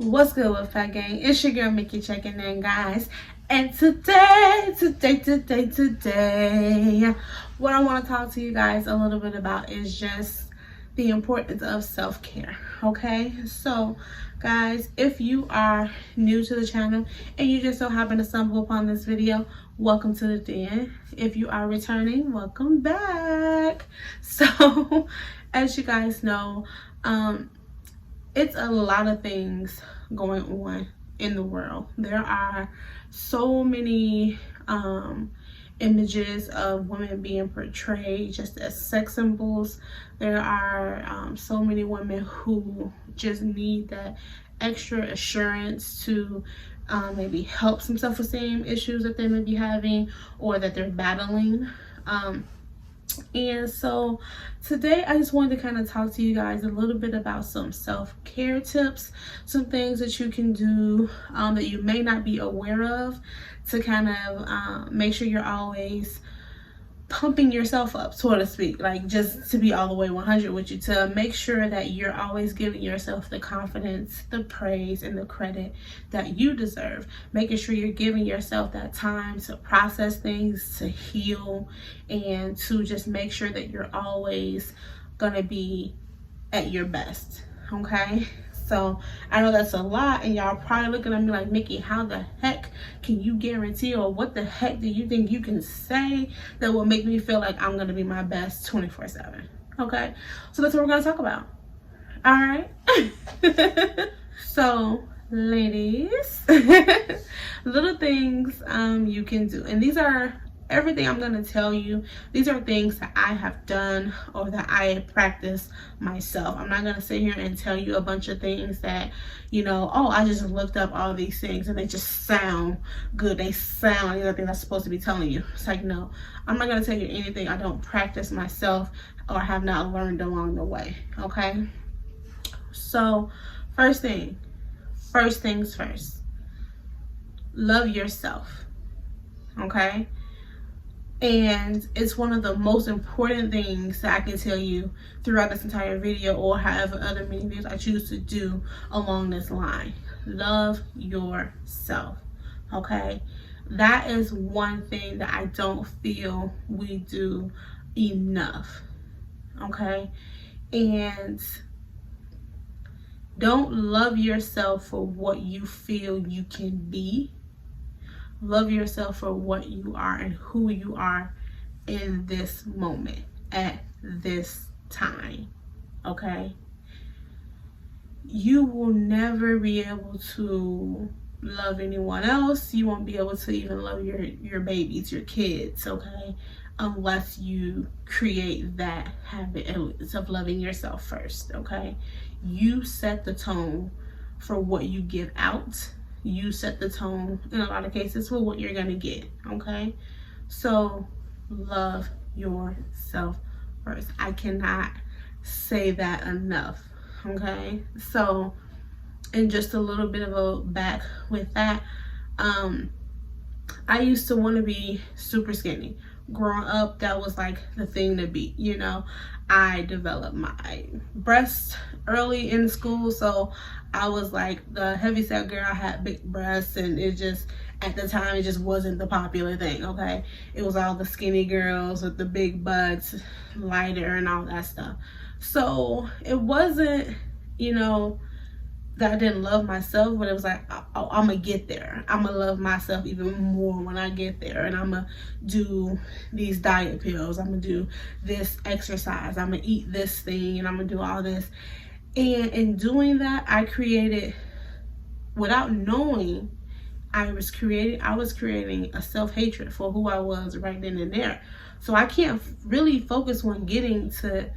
What's good with Fat Gang? It's your girl Mikki checking in, guys. And today, what I want to talk to you guys a little bit about is just the importance of self-care. Okay, so guys, if you are new to the channel and you just so happen to stumble upon this video, welcome to the den. If you are returning, welcome back. So as you guys know, it's a lot of things going on in the world. There are so many images of women being portrayed just as sex symbols. There are so many women who just need that extra assurance to maybe help some self-esteem issues that they may be having or that they're battling. And so today I just wanted to kind of talk to you guys a little bit about some self-care tips, some things that you can do that you may not be aware of to kind of make sure you're always pumping yourself up, so to speak, like just to be all the way 100 with you, to make sure that you're always giving yourself the confidence, the praise, and the credit that you deserve, making sure you're giving yourself that time to process things, to heal, and to just make sure that you're always gonna be at your best. Okay, so I know that's a lot, and y'all probably looking at me like, Mikki, how the heck can you guarantee, or what the heck do you think you can say that will make me feel like I'm gonna be my best 24/7? Okay, so that's what we're gonna talk about. All right. So ladies, little things you can do, and these are everything I'm going to tell you. These are things that I have done or that I practice myself. I'm not going to sit here and tell you a bunch of things that, you know, oh, I just looked up all these things and they just sound good. They sound like anything that's supposed to be telling you. It's like, no, I'm not going to tell you anything I don't practice myself or have not learned along the way. Okay. So first things first, love yourself. Okay. And it's one of the most important things that I can tell you throughout this entire video, or however other many videos I choose to do along this line. Love yourself. Okay, that is one thing that I don't feel we do enough. Okay, and don't love yourself for what you feel you can be. Love yourself for what you are and who you are in this moment, at this time. Okay? You will never be able to love anyone else. You won't be able to even love your babies, your kids, okay? Unless you create that habit of loving yourself first, okay? You set the tone for what you give out. You set the tone in a lot of cases for what you're gonna get. Okay, so love yourself first. I cannot say that enough. Okay, so, and just a little bit of a back with that, I used to want to be super skinny. Growing up, that was like the thing to be, you know. I developed my breasts early in school, so I was like the heavyset girl. I had big breasts, and it just, at the time, it just wasn't the popular thing. Okay, it was all the skinny girls with the big butts, lighter and all that stuff. So it wasn't, you know, that I didn't love myself, but it was like, oh, I'm gonna get there. I'm gonna love myself even more when I get there, and I'm gonna do these diet pills. I'm gonna do this exercise. I'm gonna eat this thing, and I'm gonna do all this. And in doing that, I created, without knowing, I was creating a self-hatred for who I was right then and there. So I can't really focus on getting to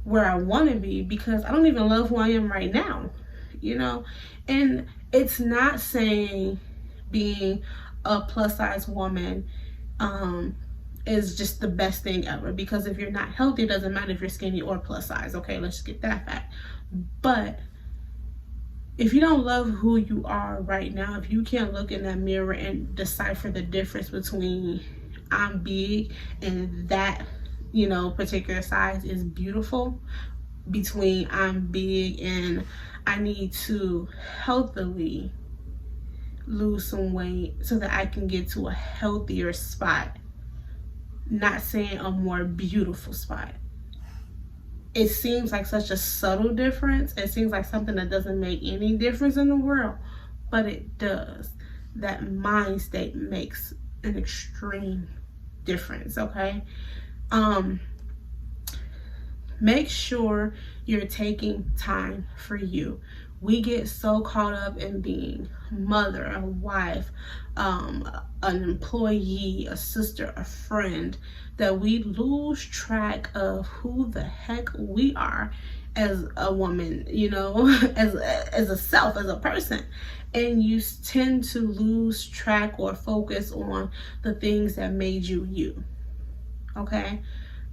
where I want to be because I don't even love who I am right now. You know, and it's not saying being a plus size woman is just the best thing ever, because if you're not healthy, it doesn't matter if you're skinny or plus size. Okay, let's just get that fact. But if you don't love who you are right now, if you can't look in that mirror and decipher the difference between I'm big and that, you know, particular size is beautiful, between I'm big and I need to healthily lose some weight so that I can get to a healthier spot. Not saying a more beautiful spot. It seems like such a subtle difference. It seems like something that doesn't make any difference in the world, but it does. That mind state makes an extreme difference, okay? Make sure you're taking time for you. We get so caught up in being a mother, a wife, an employee, a sister, a friend, that we lose track of who the heck we are as a woman, you know, as a self, as a person. And you tend to lose track or focus on the things that made you you, okay?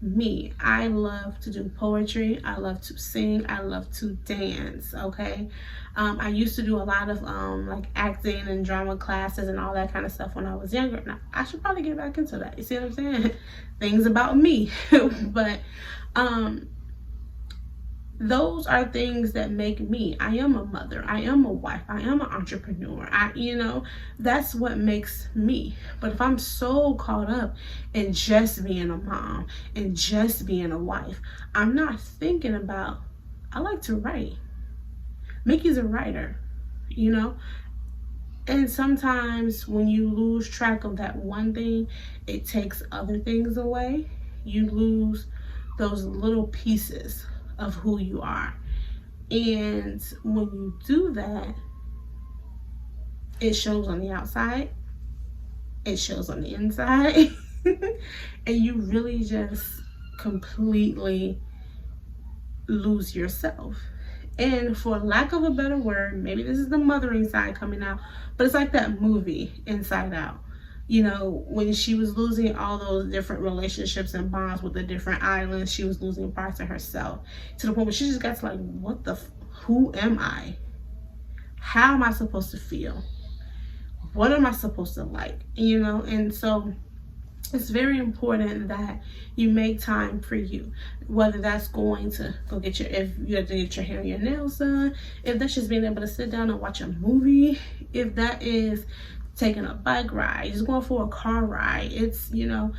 Me, I love to do poetry, I love to sing, I love to dance, okay? I used to do a lot of like acting and drama classes and all that kind of stuff when I was younger. Now I should probably get back into that. You see what I'm saying? Things about me. But those are things that make me. I am a mother, I am a wife, I am an entrepreneur. You know, that's what makes me. But if I'm so caught up in just being a mom and just being a wife, I'm not thinking about, I like to write. Mikki's a writer, you know? And sometimes when you lose track of that one thing, it takes other things away. You lose those little pieces of who you are. And when you do that, it shows on the outside, it shows on the inside, and you really just completely lose yourself. And for lack of a better word, maybe this is the mothering side coming out, but it's like that movie Inside Out. You know, when she was losing all those different relationships and bonds with the different islands, she was losing parts of herself to the point where she just got to like, what the, who am I? How am I supposed to feel? What am I supposed to like? You know, and so it's very important that you make time for you, whether that's going to go get your, if you have to get your hair and your nails done, if that's just being able to sit down and watch a movie, if that is taking a bike ride, just going for a car ride. It's, you know,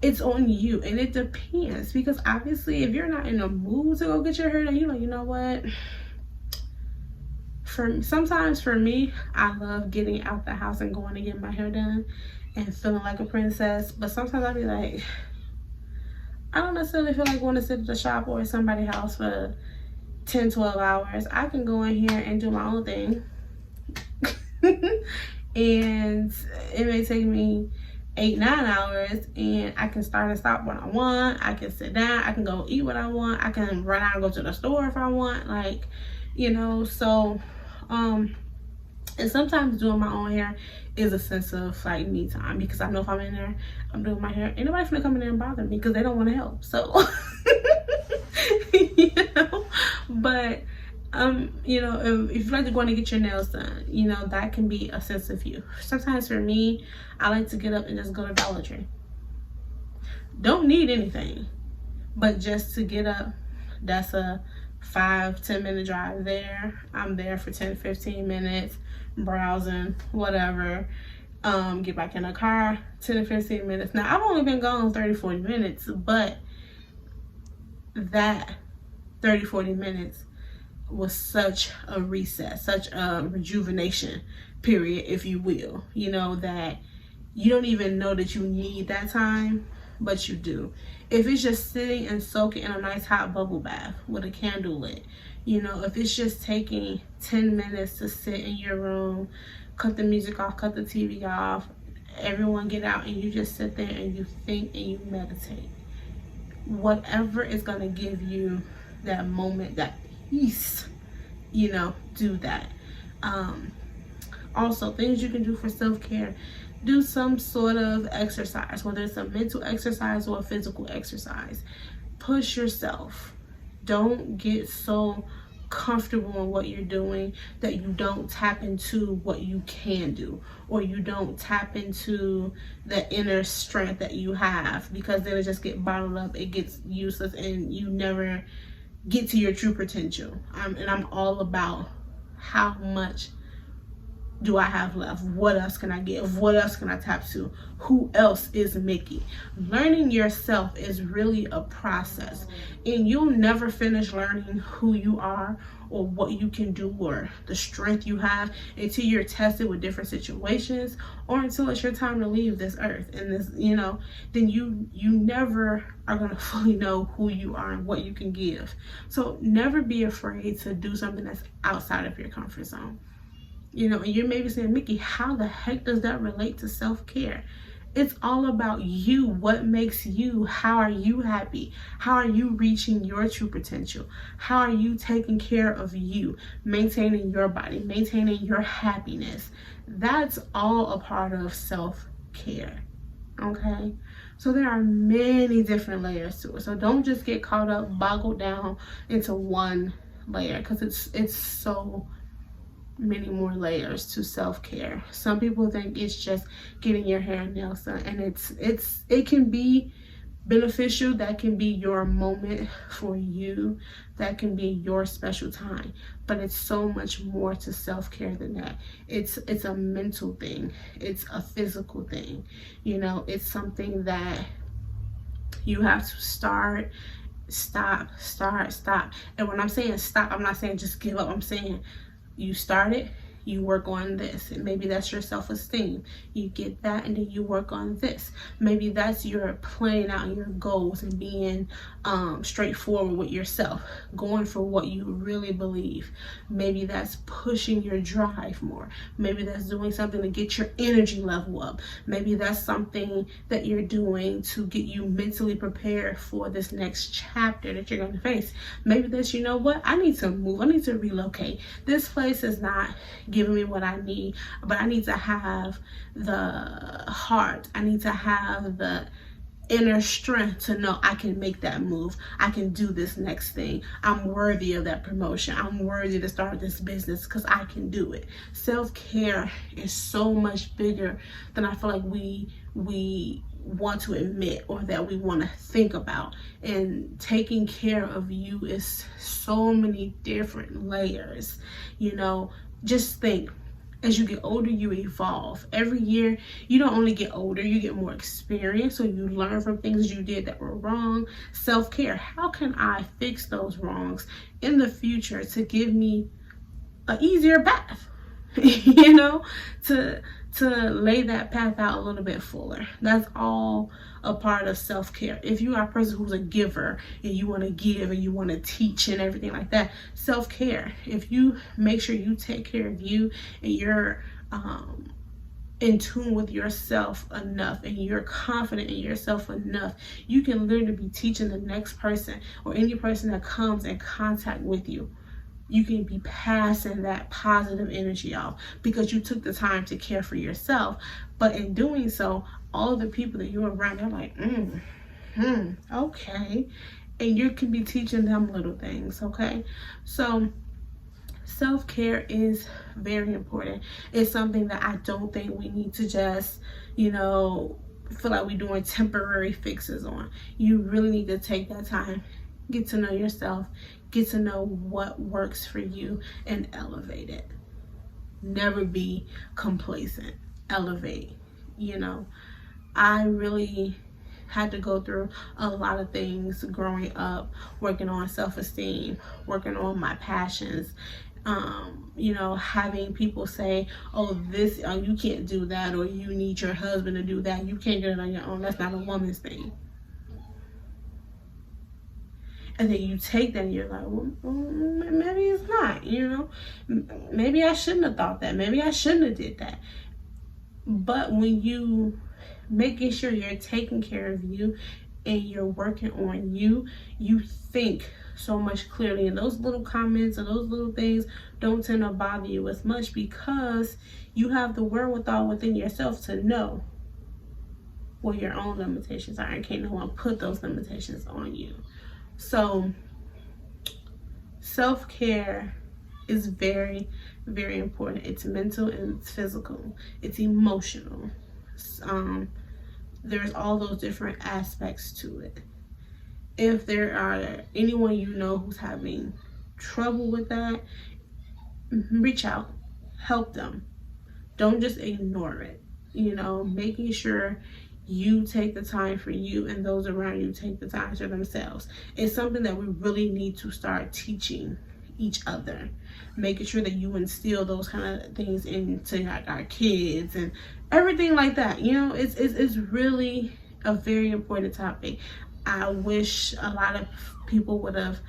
it's on you, and it depends, because obviously if you're not in the mood to go get your hair done, you're like, you know what, sometimes for me, I love getting out the house and going to get my hair done and feeling like a princess. But sometimes I'll be like, I don't necessarily feel like going to sit at the shop or at somebody's house for 10-12 hours. I can go in here and do my own thing. And it may take me 8-9 hours, and I can start and stop when I want. I can sit down, I can go eat what I want, I can run out and go to the store if I want, like, you know. So and sometimes doing my own hair is a sense of like me time, because I know if I'm in there, I'm doing my hair, ain't nobody finna come in there and bother me because they don't want to help. So you know, but you know, if you like to go in and get your nails done, you know, that can be a sense of you. Sometimes for me, I like to get up and just go to Dollar Tree. Don't need anything, but just to get up, that's a 5-10 minute drive there. I'm there for 10-15 minutes, browsing, whatever. Get back in the car, 10-15 minutes. Now, I've only been gone 30-40 minutes, but that 30-40 minutes was such a reset, such a rejuvenation period, if you will. You know, that you don't even know that you need that time, but you do. If it's just sitting and soaking in a nice hot bubble bath with a candle lit, you know, if it's just taking 10 minutes to sit in your room, cut the music off, cut the TV off, everyone get out and you just sit there and you think and you meditate. Whatever is going to give you that moment, that peace, you know, do that. Also, things you can do for self-care: do some sort of exercise, whether it's a mental exercise or a physical exercise. Push yourself. Don't get so comfortable in what you're doing that you don't tap into what you can do, or you don't tap into the inner strength that you have, because then it just gets bottled up, it gets useless, and you never get to your true potential. And I'm all about how much do I have left? What else can I give? What else can I tap to? Who else is Mikki? Learning yourself is really a process, and you'll never finish learning who you are or what you can do or the strength you have until you're tested with different situations, or until it's your time to leave this earth. And this, then you never are going to fully know who you are and what you can give. So never be afraid to do something that's outside of your comfort zone. And you're maybe saying, Mikki, how the heck does that relate to self-care? It's all about you. What makes you? How are you happy? How are you reaching your true potential? How are you taking care of you, maintaining your body, maintaining your happiness? That's all a part of self-care, okay? So there are many different layers to it. So don't just get caught up, boggled down into one layer, because it's so many more layers to self-care. Some people think it's just getting your hair and nails done, and it can be beneficial. That can be your moment for you. That can be your special time. But it's so much more to self-care than that. It's a mental thing. It's a physical thing. It's something that you have to start, stop. And when I'm saying stop, I'm not saying just give up. I'm saying you start it, you work on this, and maybe that's your self-esteem. You get that, and then you work on this. Maybe that's your planning out your goals and being straightforward with yourself, going for what you really believe. Maybe that's pushing your drive more. Maybe that's doing something to get your energy level up. Maybe that's something that you're doing to get you mentally prepared for this next chapter that you're going to face. Maybe that's, I need to move. I need to relocate. This place is not giving me what I need, but I need to have the heart. I need to have the inner strength to know I can make that move. I can do this next thing. I'm worthy of that promotion. I'm worthy to start this business because I can do it. Self-care is so much bigger than I feel like we want to admit, or that we want to think about. And taking care of you is so many different layers. Just think, as you get older, you evolve. Every year, you don't only get older, you get more experience. So you learn from things you did that were wrong. Self-care, how can I fix those wrongs in the future to give me an easier path? To lay that path out a little bit fuller. That's all a part of self-care. If you are a person who's a giver and you want to give and you want to teach and everything like that, self-care. If you make sure you take care of you and you're in tune with yourself enough and you're confident in yourself enough, you can literally be teaching the next person or any person that comes in contact with you. You can be passing that positive energy off because you took the time to care for yourself. But in doing so, all the people that you're around, they're like, okay. And you can be teaching them little things, okay? So self-care is very important. It's something that I don't think we need to just, feel like we're doing temporary fixes on. You really need to take that time, get to know yourself, get to know what works for you, and elevate it. Never be complacent. Elevate. I really had to go through a lot of things growing up, working on self-esteem, working on my passions, having people say, you can't do that, or you need your husband to do that. You can't do it on your own. That's not a woman's thing. And then you take that and you're like, well, maybe it's not, Maybe I shouldn't have thought that. Maybe I shouldn't have did that. But when you making sure you're taking care of you and you're working on you, you think so much clearly. And those little comments and those little things don't tend to bother you as much because you have the wherewithal within yourself to know what your own limitations are, and can't no one put those limitations on you. So self-care is very, very important. It's mental and it's physical. It's emotional. There's all those different aspects to it. if there are anyone you know who's having trouble with that, reach out, help them. Don't just ignore it. You know, making sure you take the time for you and those around you take the time for themselves. It's something that we really need to start teaching each other, making sure that you instill those kind of things into like our kids and everything like that. You know, it's really a very important topic. I wish a lot of people would have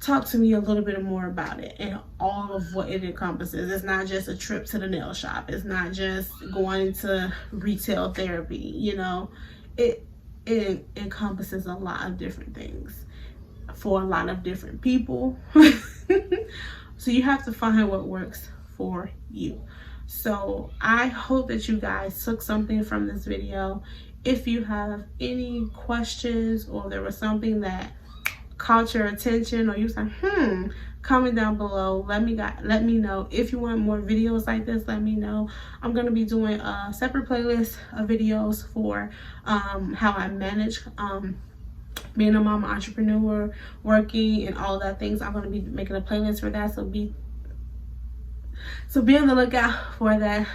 talked to me a little bit more about it and all of what it encompasses. It's not just a trip to the nail shop. It's not just going to retail therapy. You know, it encompasses a lot of different things for a lot of different people. So you have to find what works for you. So I hope that you guys took something from this video. If you have any questions or there was something that caught your attention or you said, comment down below. Let me know. If you want more videos like this, let me know. I'm going to be doing a separate playlist of videos for how I manage being a mom entrepreneur, working, and all that things. I'm going to be making a playlist for that, so be on the lookout for that.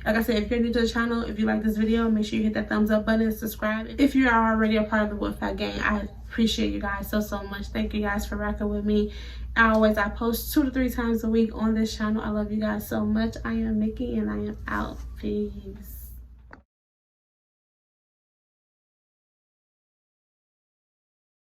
Like I said, if you're new to the channel, if you like this video, make sure you hit that thumbs up button and subscribe. If you are already a part of the Woodfat gang, I appreciate you guys so much. Thank you guys for rocking with me. I post 2 to 3 times a week on this channel. I love you guys so much. I am Mikki and I am out. Peace.